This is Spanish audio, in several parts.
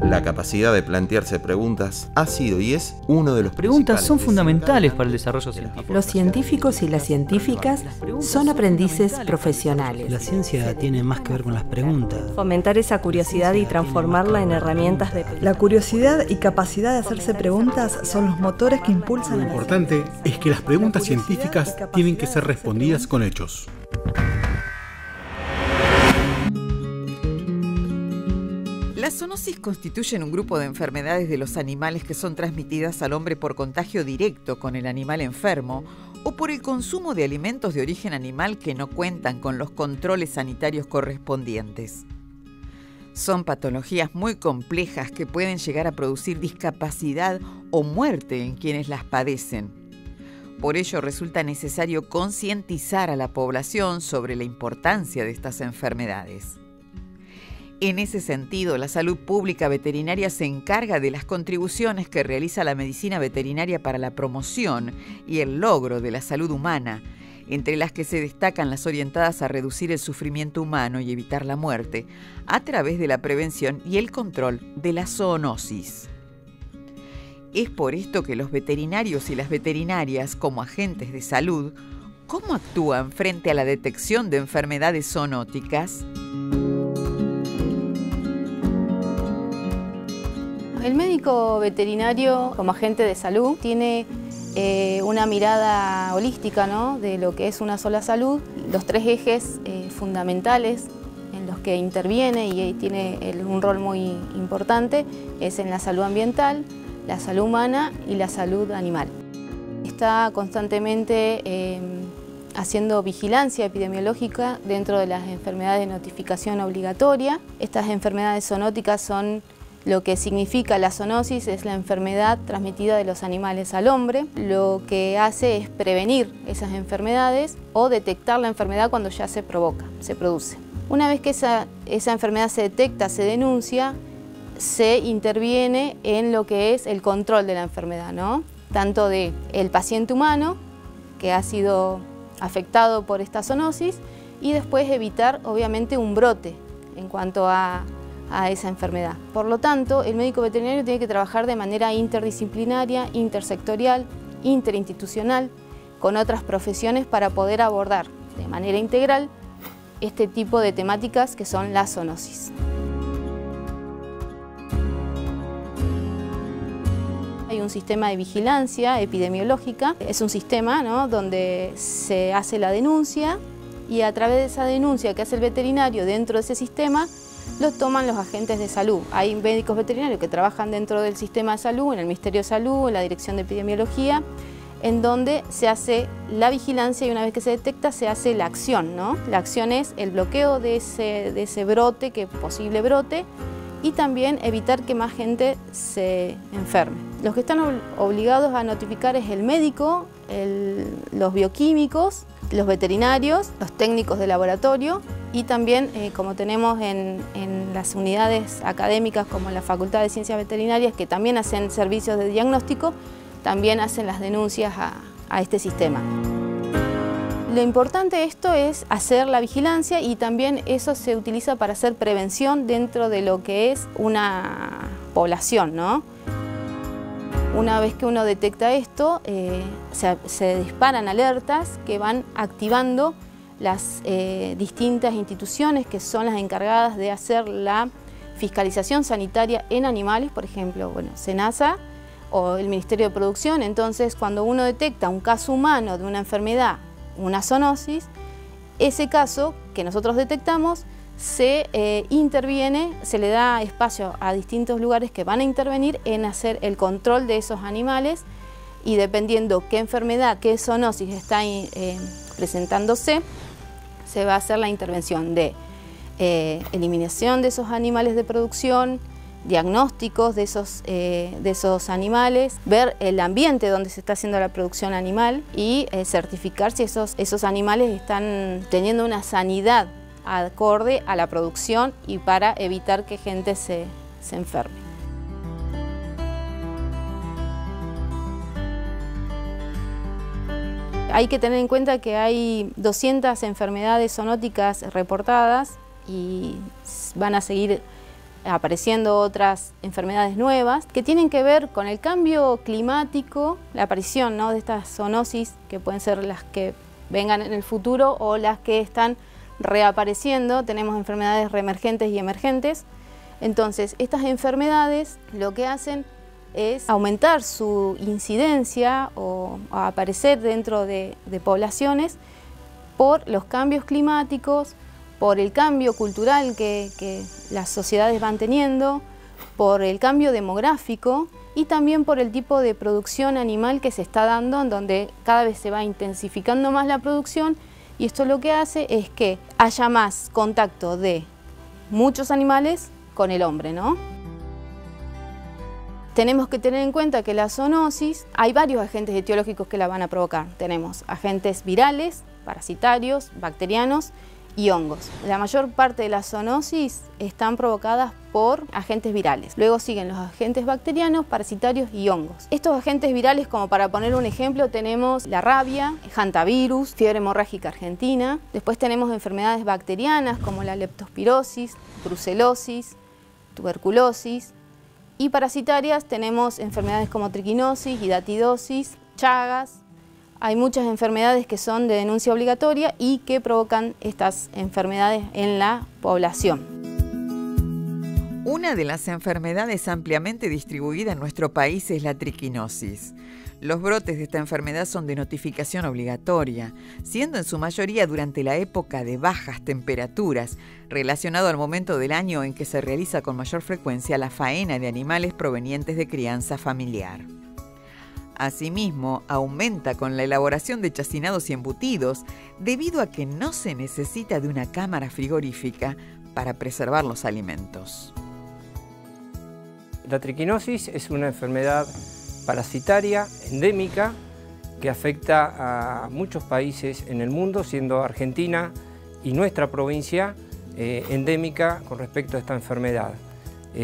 La capacidad de plantearse preguntas ha sido y es uno de los Preguntas son fundamentales para el desarrollo científico. Los científicos y las científicas son aprendices profesionales. La ciencia tiene más que ver con las preguntas. Fomentar esa curiosidad y transformarla en herramientas de La curiosidad y capacidad de hacerse preguntas son los motores que impulsan. Lo importante es que las preguntas científicas tienen que ser respondidas con hechos. Las zoonosis constituyen un grupo de enfermedades de los animales que son transmitidas al hombre por contagio directo con el animal enfermo o por el consumo de alimentos de origen animal que no cuentan con los controles sanitarios correspondientes. Son patologías muy complejas que pueden llegar a producir discapacidad o muerte en quienes las padecen. Por ello resulta necesario concientizar a la población sobre la importancia de estas enfermedades. En ese sentido, la salud pública veterinaria se encarga de las contribuciones que realiza la medicina veterinaria para la promoción y el logro de la salud humana, entre las que se destacan las orientadas a reducir el sufrimiento humano y evitar la muerte, a través de la prevención y el control de la zoonosis. Es por esto que los veterinarios y las veterinarias, como agentes de salud, ¿cómo actúan frente a la detección de enfermedades zoonóticas? El médico veterinario, como agente de salud, tiene una mirada holística, ¿no?, de lo que es una sola salud. Los tres ejes fundamentales en los que interviene y tiene un rol muy importante es en la salud ambiental, la salud humana y la salud animal. Está constantemente haciendo vigilancia epidemiológica dentro de las enfermedades de notificación obligatoria. Estas enfermedades zoonóticas son lo que significa la zoonosis, es la enfermedad transmitida de los animales al hombre. Lo que hace es prevenir esas enfermedades o detectar la enfermedad cuando ya se produce. Una vez que esa enfermedad se detecta, se denuncia, se interviene en lo que es el control de la enfermedad, ¿no? Tanto del paciente humano, que ha sido afectado por esta zoonosis, y después evitar, obviamente, un brote en cuanto a esa enfermedad. Por lo tanto, el médico veterinario tiene que trabajar de manera interdisciplinaria, intersectorial, interinstitucional, con otras profesiones para poder abordar de manera integral este tipo de temáticas que son la zoonosis. Hay un sistema de vigilancia epidemiológica, es un sistema, ¿no?, donde se hace la denuncia y a través de esa denuncia que hace el veterinario dentro de ese sistema, lo toman los agentes de salud. Hay médicos veterinarios que trabajan dentro del sistema de salud, en el Ministerio de Salud, en la Dirección de Epidemiología, en donde se hace la vigilancia y una vez que se detecta se hace la acción, ¿no? La acción es el bloqueo de ese brote, posible brote, y también evitar que más gente se enferme. Los que están obligados a notificar es el médico, los bioquímicos, los veterinarios, los técnicos de laboratorio y también, como tenemos en las unidades académicas como la Facultad de Ciencias Veterinarias, que también hacen servicios de diagnóstico, también hacen las denuncias a este sistema. Lo importante de esto es hacer la vigilancia y también eso se utiliza para hacer prevención dentro de lo que es una población, ¿no? Una vez que uno detecta esto, se disparan alertas que van activando las distintas instituciones que son las encargadas de hacer la fiscalización sanitaria en animales, por ejemplo, SENASA o el Ministerio de Producción. Entonces, cuando uno detecta un caso humano de una enfermedad, una zoonosis, ese caso que nosotros detectamos se interviene, se le da espacio a distintos lugares que van a intervenir en hacer el control de esos animales y dependiendo qué enfermedad, qué zoonosis está presentándose, se va a hacer la intervención de eliminación de esos animales de producción, diagnósticos de esos animales, ver el ambiente donde se está haciendo la producción animal y certificar si esos animales están teniendo una sanidad acorde a la producción y para evitar que gente se enferme. Hay que tener en cuenta que hay 200 enfermedades zoonóticas reportadas y van a seguir apareciendo otras enfermedades nuevas que tienen que ver con el cambio climático, la aparición, ¿no?, de estas zoonosis que pueden ser las que vengan en el futuro o las que están reapareciendo. Tenemos enfermedades reemergentes y emergentes. Entonces, estas enfermedades lo que hacen es aumentar su incidencia o aparecer dentro de poblaciones por los cambios climáticos, por el cambio cultural que las sociedades van teniendo, por el cambio demográfico y también por el tipo de producción animal que se está dando, en donde cada vez se va intensificando más la producción, y esto lo que hace es que haya más contacto de muchos animales con el hombre, ¿no? Tenemos que tener en cuenta que la zoonosis, hay varios agentes etiológicos que la van a provocar. Tenemos agentes virales, parasitarios, bacterianos y hongos. La mayor parte de las zoonosis están provocadas por agentes virales. Luego siguen los agentes bacterianos, parasitarios y hongos. Estos agentes virales, como para poner un ejemplo, tenemos la rabia, hantavirus, fiebre hemorrágica argentina. Después tenemos enfermedades bacterianas como la leptospirosis, brucelosis, tuberculosis. Y parasitarias tenemos enfermedades como triquinosis, hidatidosis, chagas. Hay muchas enfermedades que son de denuncia obligatoria y que provocan estas enfermedades en la población. Una de las enfermedades ampliamente distribuidas en nuestro país es la triquinosis. Los brotes de esta enfermedad son de notificación obligatoria, siendo en su mayoría durante la época de bajas temperaturas, relacionado al momento del año en que se realiza con mayor frecuencia la faena de animales provenientes de crianza familiar. Asimismo, aumenta con la elaboración de chacinados y embutidos, debido a que no se necesita de una cámara frigorífica para preservar los alimentos. La triquinosis es una enfermedad parasitaria, endémica, que afecta a muchos países en el mundo, siendo Argentina y nuestra provincia endémica con respecto a esta enfermedad.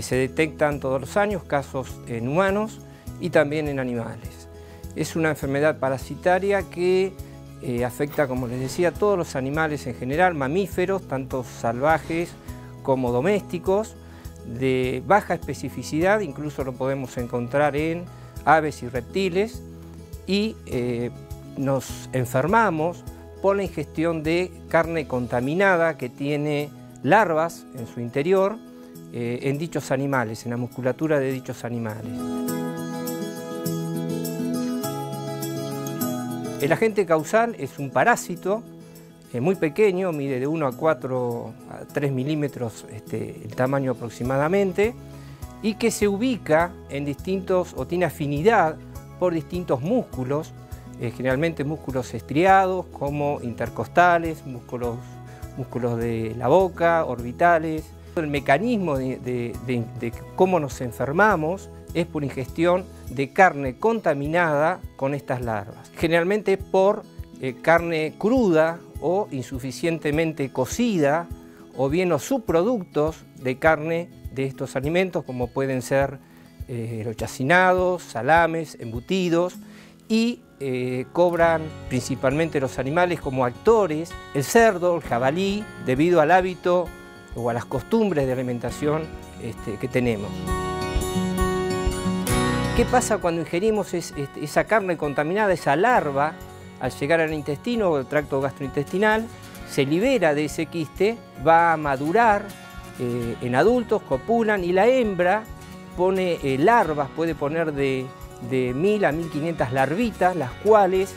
Se detectan todos los años casos en humanos y también en animales. Es una enfermedad parasitaria que afecta, como les decía, a todos los animales en general, mamíferos, tanto salvajes como domésticos, de baja especificidad, incluso lo podemos encontrar en aves y reptiles, y nos enfermamos por la ingestión de carne contaminada que tiene larvas en su interior en dichos animales, en la musculatura de dichos animales. El agente causal es un parásito muy pequeño, mide de 1 a 4 a 3 milímetros el tamaño aproximadamente, y que se ubica en distintos, o tiene afinidad por distintos músculos, generalmente músculos estriados como intercostales, músculos de la boca, orbitales. El mecanismo de cómo nos enfermamos es por ingestión de carne contaminada con estas larvas, generalmente por carne cruda o insuficientemente cocida, o bien los subproductos de carne de estos alimentos, como pueden ser los chacinados, salames, embutidos, y cobran principalmente los animales como actores, el cerdo, el jabalí, debido al hábito o a las costumbres de alimentación que tenemos. ¿Qué pasa cuando ingerimos esa carne contaminada, esa larva? Al llegar al intestino o al tracto gastrointestinal, se libera de ese quiste, va a madurar en adultos, copulan, y la hembra pone larvas, puede poner de 1000 a 1500 larvitas, las cuales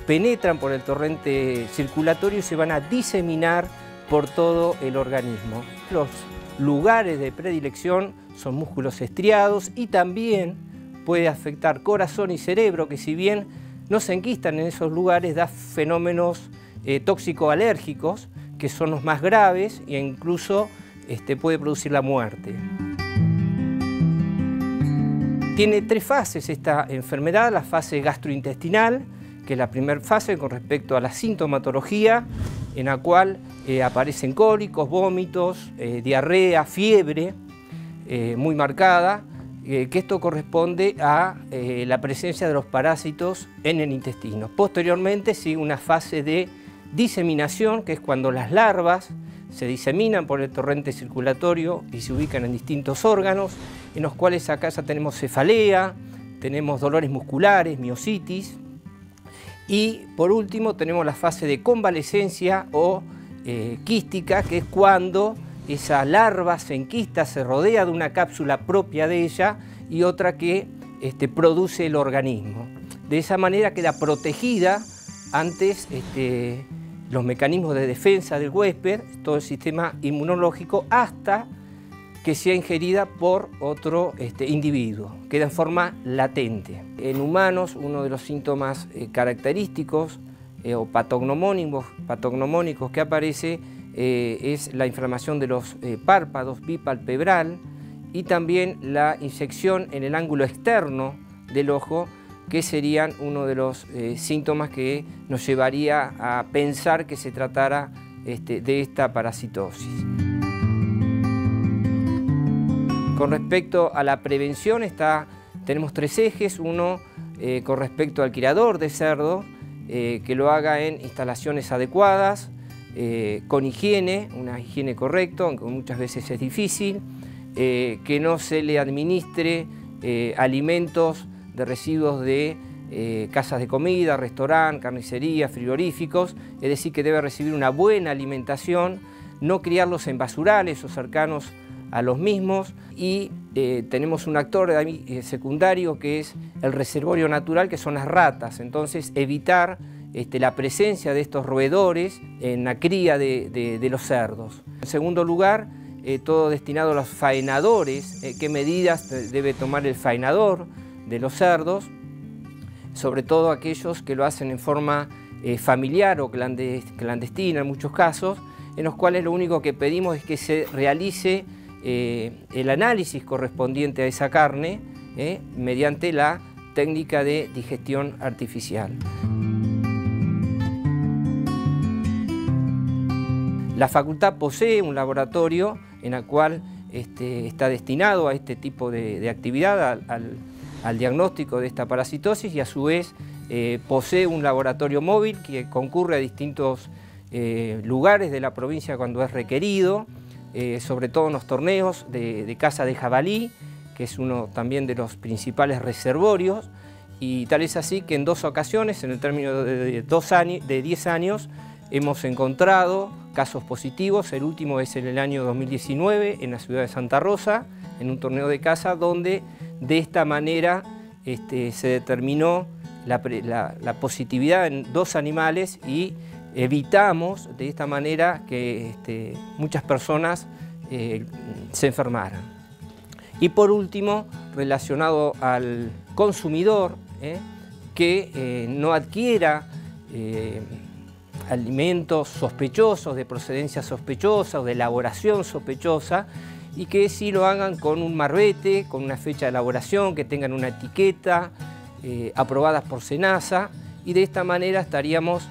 penetran por el torrente circulatorio y se van a diseminar por todo el organismo. Los lugares de predilección son músculos estriados, y también puede afectar corazón y cerebro, que si bien no se enquistan en esos lugares, da fenómenos tóxico-alérgicos, que son los más graves, e incluso puede producir la muerte. Tiene 3 fases esta enfermedad: la fase gastrointestinal, que es la primera fase con respecto a la sintomatología, en la cual aparecen cólicos, vómitos, diarrea, fiebre muy marcada, que esto corresponde a la presencia de los parásitos en el intestino. Posteriormente sigue una fase de diseminación, que es cuando las larvas se diseminan por el torrente circulatorio y se ubican en distintos órganos, en los cuales acá ya tenemos cefalea, tenemos dolores musculares, miositis, y por último tenemos la fase de convalescencia o quística, que es cuando esa larva se enquista, se rodea de una cápsula propia de ella y otra que produce el organismo. De esa manera queda protegida antes los mecanismos de defensa del huésped, todo el sistema inmunológico, hasta que sea ingerida por otro individuo, queda en forma latente. En humanos, uno de los síntomas característicos o patognomónicos que aparece es la inflamación de los párpados bipalpebral y también la inyección en el ángulo externo del ojo, que serían uno de los síntomas que nos llevaría a pensar que se tratara de esta parasitosis. Con respecto a la prevención tenemos 3 ejes. Uno con respecto al criador de cerdo, que lo haga en instalaciones adecuadas, con higiene, una higiene correcta, aunque muchas veces es difícil, que no se le administre alimentos de residuos de casas de comida, restaurantes, carnicerías, frigoríficos, es decir, que debe recibir una buena alimentación, no criarlos en basurales o cercanos a los mismos, y tenemos un actor secundario que es el reservorio natural, que son las ratas. Entonces evitar la presencia de estos roedores en la cría de los cerdos. En segundo lugar, todo destinado a los faenadores, qué medidas debe tomar el faenador de los cerdos, sobre todo aquellos que lo hacen en forma familiar o clandestina en muchos casos, en los cuales lo único que pedimos es que se realice el análisis correspondiente a esa carne mediante la técnica de digestión artificial. La facultad posee un laboratorio en el cual está destinado a este tipo de actividad, al diagnóstico de esta parasitosis, y a su vez posee un laboratorio móvil que concurre a distintos lugares de la provincia cuando es requerido, sobre todo en los torneos de caza de jabalí, que es uno también de los principales reservorios, y tal es así que en 2 ocasiones, en el término de 10 años, hemos encontrado casos positivos. El último es en el año 2019 en la ciudad de Santa Rosa, en un torneo de caza, donde de esta manera se determinó la positividad en 2 animales y evitamos de esta manera que muchas personas se enfermaran. Y por último, relacionado al consumidor, que no adquiera alimentos sospechosos, de procedencia sospechosa o de elaboración sospechosa, y que sí lo hagan con un marbete, con una fecha de elaboración, que tengan una etiqueta, aprobadas por SENASA, y de esta manera estaríamos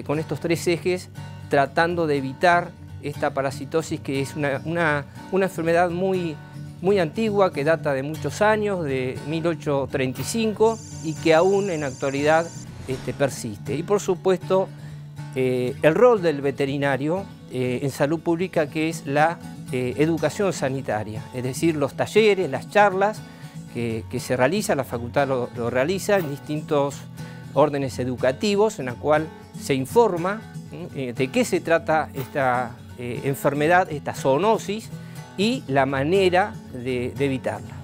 con estos 3 ejes tratando de evitar esta parasitosis, que es una enfermedad muy antigua, que data de muchos años, de 1835, y que aún en la actualidad persiste. Y por supuesto, el rol del veterinario en salud pública, que es la educación sanitaria, es decir, los talleres, las charlas que se realizan, la facultad lo realiza en distintos órdenes educativos, en la cual se informa de qué se trata esta enfermedad, esta zoonosis, y la manera de evitarla.